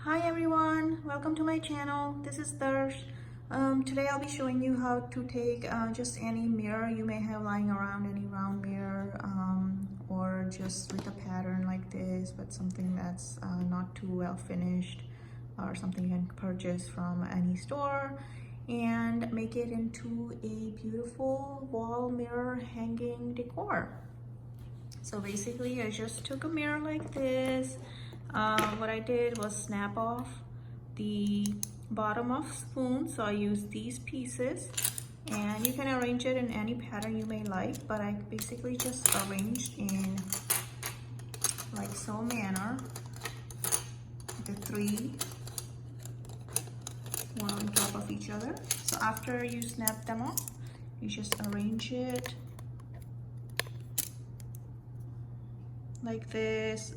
Hi everyone, welcome to my channel. This is Darsh. Today I'll be showing you how to take just any mirror you may have lying around, any round mirror, or just with a pattern like this, but something that's not too well finished, or something you can purchase from any store, and make it into a beautiful wall mirror hanging decor. So basically I just took a mirror like this. What I did was snap off the bottom of spoon, so I used these pieces, and you can arrange it in any pattern you may like, but I basically just arranged in like so manner, the three, one on top of each other. So after you snap them off, you just arrange it like this.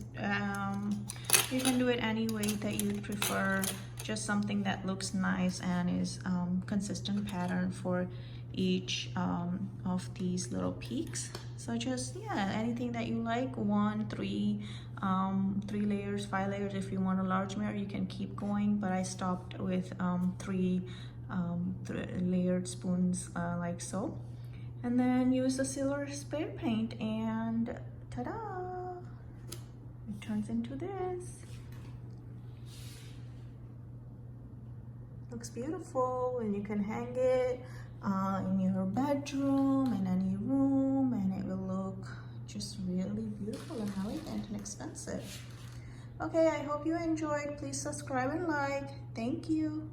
You can do it any way that you prefer, just something that looks nice and is consistent pattern for each of these little peaks. So just, yeah, anything that you like, 1, 3, 3 layers, 5 layers. If you want a large mirror, you can keep going, but I stopped with 3 layered spoons like so. And then use the silver spray paint, and ta-da! It turns into this. Looks beautiful, and you can hang it in your bedroom, in any room, and it will look just really beautiful and elegant and expensive. Okay, I hope you enjoyed. Please subscribe and like. Thank you.